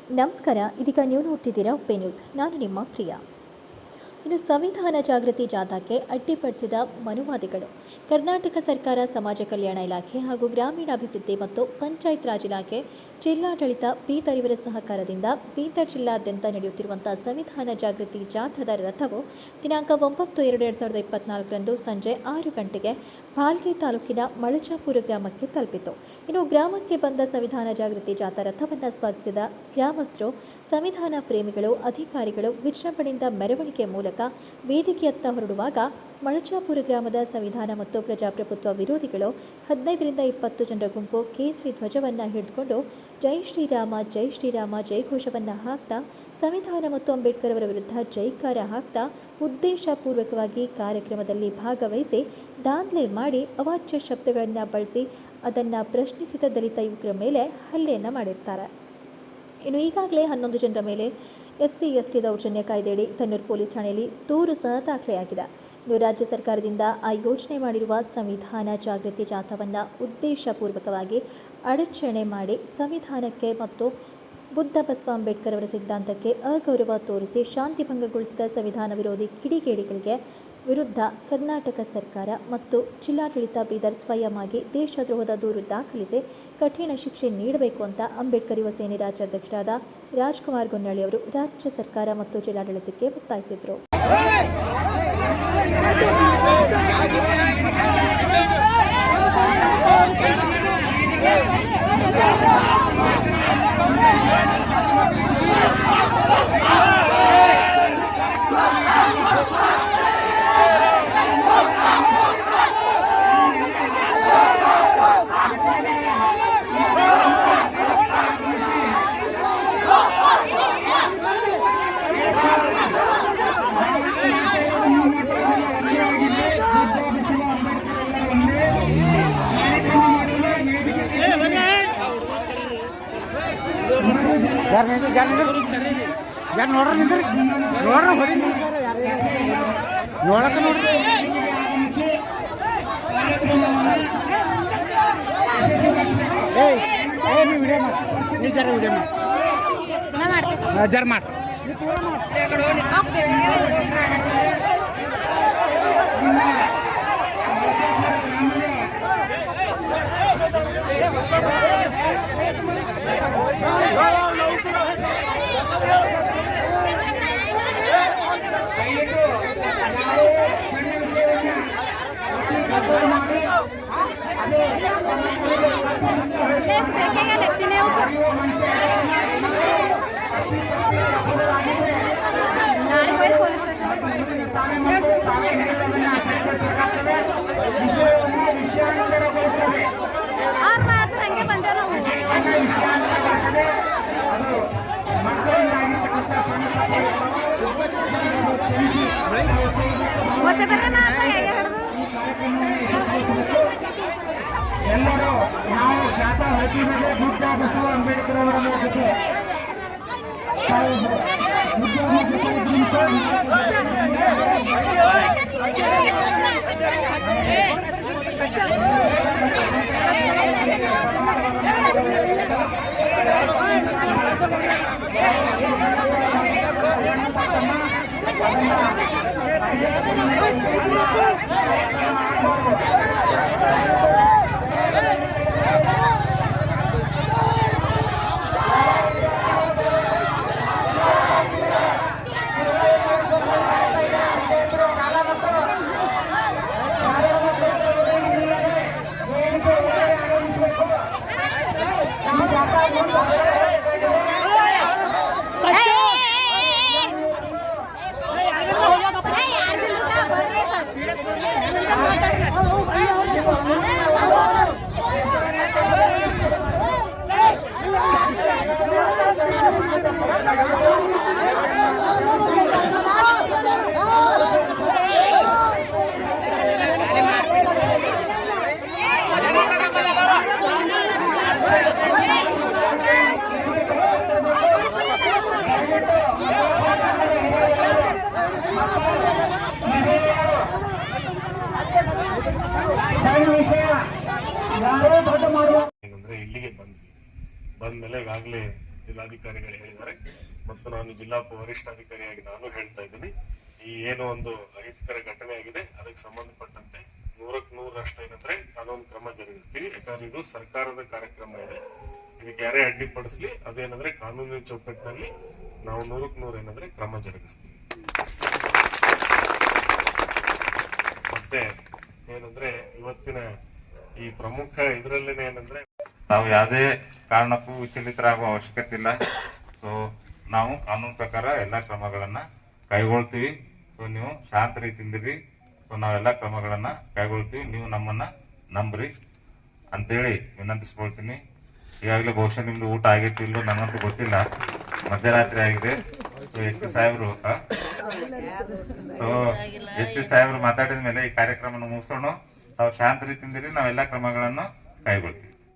ನಮಸ್ಕಾರ. ಇದೀಗ ನೀವು ನೋಡ್ತಿದ್ದೀರಾ ಉಪ್ಪೆ ನ್ಯೂಸ್. ನಾನು ನಿಮ್ಮ ಪ್ರಿಯಾ. ಇನ್ನು ಸಂವಿಧಾನ ಜಾಗೃತಿ ಜಾಥಾಕ್ಕೆ ಅಡ್ಡಿಪಡಿಸಿದ ಮನುವಾದಿಗಳು. ಕರ್ನಾಟಕ ಸರ್ಕಾರ, ಸಮಾಜ ಕಲ್ಯಾಣ ಇಲಾಖೆ ಹಾಗೂ ಗ್ರಾಮೀಣಾಭಿವೃದ್ಧಿ ಮತ್ತು ಪಂಚಾಯತ್ ರಾಜ್ ಇಲಾಖೆ, ಜಿಲ್ಲಾಡಳಿತ, ಬೀದರ್ ಇವರ ಸಹಕಾರದಿಂದ ಬೀದರ್ ಜಿಲ್ಲಾದ್ಯಂತ ನಡೆಯುತ್ತಿರುವಂತಹ ಸಂವಿಧಾನ ಜಾಗೃತಿ ಜಾಥಾದ ರಥವು ದಿನಾಂಕ 9/2/2024 ಸಂಜೆ 6 ಗಂಟೆಗೆ ಭಾಲ್ಗಿ ತಾಲೂಕಿನ ಮಳಚಾಪುರ ಗ್ರಾಮಕ್ಕೆ ತಲುಪಿತು. ಇನ್ನು ಗ್ರಾಮಕ್ಕೆ ಬಂದ ಸಂವಿಧಾನ ಜಾಗೃತಿ ಜಾಥಾ ರಥವನ್ನು ಸ್ವಾಗತಿಸಿದ ಗ್ರಾಮಸ್ಥರು, ಸಂವಿಧಾನ ಪ್ರೇಮಿಗಳು, ಅಧಿಕಾರಿಗಳು ವಿಜೃಂಭಣೆಯಿಂದ ಮೆರವಣಿಗೆ ಮೂಲಕ ವೇದಿಕೆಯತ್ತ ಹೊರಡುವಾಗ ಮಳಚಾಪುರ ಗ್ರಾಮದ ಸಂವಿಧಾನ ಮತ್ತು ಪ್ರಜಾಪ್ರಭುತ್ವ ವಿರೋಧಿಗಳು 15ರಿಂದ 20 ಜನರ ಗುಂಪು ಕೇಸರಿ ಧ್ವಜವನ್ನು ಹಿಡಿದುಕೊಂಡು ಜೈ ಶ್ರೀರಾಮ, ಜೈ ಶ್ರೀರಾಮ ಜೈಘೋಷವನ್ನು ಹಾಕ್ತಾ ಸಂವಿಧಾನ ಮತ್ತು ಅಂಬೇಡ್ಕರ್ ಅವರ ವಿರುದ್ಧ ಜೈಕಾರ ಹಾಕ್ತಾ ಉದ್ದೇಶಪೂರ್ವಕವಾಗಿ ಕಾರ್ಯಕ್ರಮದಲ್ಲಿ ಭಾಗವಹಿಸಿ ದಾಂಧಲೆ ಮಾಡಿ ಅವಾಚ್ಯ ಶಬ್ದಗಳನ್ನು ಬಳಸಿ ಅದನ್ನು ಪ್ರಶ್ನಿಸಿದ ದಲಿತ ಯುವಕರ ಮೇಲೆ ಹಲ್ಲೆಯನ್ನು ಮಾಡಿರ್ತಾರೆ. ಇನ್ನು ಈಗಾಗಲೇ 11 ಜನರ ಮೇಲೆ SC/ST ದೌರ್ಜನ್ಯ ಕಾಯ್ದೆಯಡಿ ತನ್ನೂರು ಪೊಲೀಸ್ ಠಾಣೆಯಲ್ಲಿ ದೂರು ಸಹ ದಾಖಲೆಯಾಗಿದೆ. ಇನ್ನು ರಾಜ್ಯ ಸರ್ಕಾರದಿಂದ ಆಯೋಜನೆ ಮಾಡಿರುವ ಸಂವಿಧಾನ ಜಾಗೃತಿ ಜಾಥಾವನ್ನು ಉದ್ದೇಶಪೂರ್ವಕವಾಗಿ ಅಡಚಣೆ ಮಾಡಿ ಸಂವಿಧಾನಕ್ಕೆ ಮತ್ತು ಬುದ್ಧ ಬಸವ ಅಂಬೇಡ್ಕರ್ ಅವರ ಸಿದ್ಧಾಂತಕ್ಕೆ ಅಗೌರವ ತೋರಿಸಿ ಶಾಂತಿಭಂಗಗೊಳಿಸಿದ ಸಂವಿಧಾನ ವಿರೋಧಿ ಕಿಡಿಗೇಡಿಗಳಿಗೆ ವಿರುದ್ಧ ಕರ್ನಾಟಕ ಸರ್ಕಾರ ಮತ್ತು ಜಿಲ್ಲಾಡಳಿತ ಬೀದರ್ ಸ್ವಯಂ ಆಗಿ ದೇಶದ್ರೋಹದ ದೂರು ದಾಖಲಿಸಿ ಕಠಿಣ ಶಿಕ್ಷೆ ನೀಡಬೇಕು ಅಂತ ಅಂಬೇಡ್ಕರ್ ಯುವ ಸೇನೆ ರಾಜ್ಯಾಧ್ಯಕ್ಷರಾದ ರಾಜ್ಕುಮಾರ್ ಗೊನ್ನಳ್ಳಿ ಅವರು ರಾಜ್ಯ ಸರ್ಕಾರ ಮತ್ತು ಜಿಲ್ಲಾಡಳಿತಕ್ಕೆ ಒತ್ತಾಯಿಸಿದರು. ಯಾರು ನೋಡ್ರಿ ನಿಂದ್ರಿ ನೋಡ್ರಿ ಹೊಡಿ ನೋಡಕ್ಕೆ ನೋಡ್ರಿ ನೀವು ವಿಡಿಯೋ ಮಾಡಿ, ನೀವು ಜರ ವಿಡಿಯೋ ಮಾಡಿ, ಜರ ಮಾಡಿ. ಎಲ್ಲರೂ ನಾವು ಜಾಥಾ ಹೊರಟಿರುವುದೇ ಬುದ್ಧ ಬಸವ ಅಂಬೇಡ್ಕರ್ ಅವರ ಜೊತೆ ಹೇಳಿದ್ದಾರೆ. ಮತ್ತು ನಾನು ಜಿಲ್ಲಾ ವರಿಷ್ಠಾಧಿಕಾರಿಯಾಗಿ ನಾನು ಹೇಳ್ತಾ ಇದ್ದೀನಿ, ಈ ಏನು ಒಂದು ಅಹಿತಕರ ಘಟನೆ ಆಗಿದೆ ಅದಕ್ಕೆ ಸಂಬಂಧಪಟ್ಟಂತೆ 100% ಏನಂದ್ರೆ ಕಾನೂನು ಕ್ರಮ ಜರುಗಿಸ್ತೀವಿ. ಯಾಕಂದ್ರೆ ಇದು ಸರ್ಕಾರದ ಕಾರ್ಯಕ್ರಮ ಇದೆ, ಇದಕ್ಕೆ ಯಾರೇ ಅಡ್ಡಿಪಡಿಸ್ಲಿ ಅದೇನಂದ್ರೆ ಕಾನೂನಿನ ಚೌಕಟ್ಟಿನಲ್ಲಿ ನಾವು 100% ಏನಂದ್ರೆ ಕ್ರಮ ಜರುಗಿಸ್ತೀವಿ. ಮತ್ತೆ ಏನಂದ್ರೆ ಇವತ್ತಿನ ಈ ಪ್ರಮುಖ ಇದರಲ್ಲೇನೆ ಏನಂದ್ರೆ ನಾವು ಯಾವುದೇ ಕಾರಣಕ್ಕೂ ವಿಚಲಿತರಾಗುವ ಅವಶ್ಯಕತೆ ಇಲ್ಲ. ಸೊ ನಾವು ಕಾನೂನು ಪ್ರಕಾರ ಎಲ್ಲ ಕ್ರಮಗಳನ್ನ ಕೈಗೊಳ್ತೀವಿ. ಸೊ ನೀವು ಶಾಂತ ರೀತಿಯಿಂದಿರಿ. ಸೊ ನಾವೆಲ್ಲ ಕ್ರಮಗಳನ್ನ ಕೈಗೊಳ್ತೀವಿ, ನೀವು ನಮ್ಮನ್ನ ನಂಬ್ರಿ ಅಂತೇಳಿ ವಿನಂತಿಸ್ಕೊಳ್ತೀನಿ. ಈಗಾಗಲೇ ಬಹುಶಃ ನಿಮ್ದು ಊಟ ಆಗಿರ್ತಿಲ್ಲೋ ನನಗಂತೂ ಗೊತ್ತಿಲ್ಲ, ಮಧ್ಯರಾತ್ರಿ ಆಗಿದೆ. ಸೊ ಎಸ್ ಪಿ ಸಾಹೇಬರು ಮಾತಾಡಿದ ಮೇಲೆ ಈ ಕಾರ್ಯಕ್ರಮ ಮುಗಿಸೋಣ. ತಾವು ಶಾಂತ ರೀತಿಯಿಂದಿರಿ, ನಾವೆಲ್ಲ ಕ್ರಮಗಳನ್ನು ಕೈಗೊಳ್ತೀವಿ.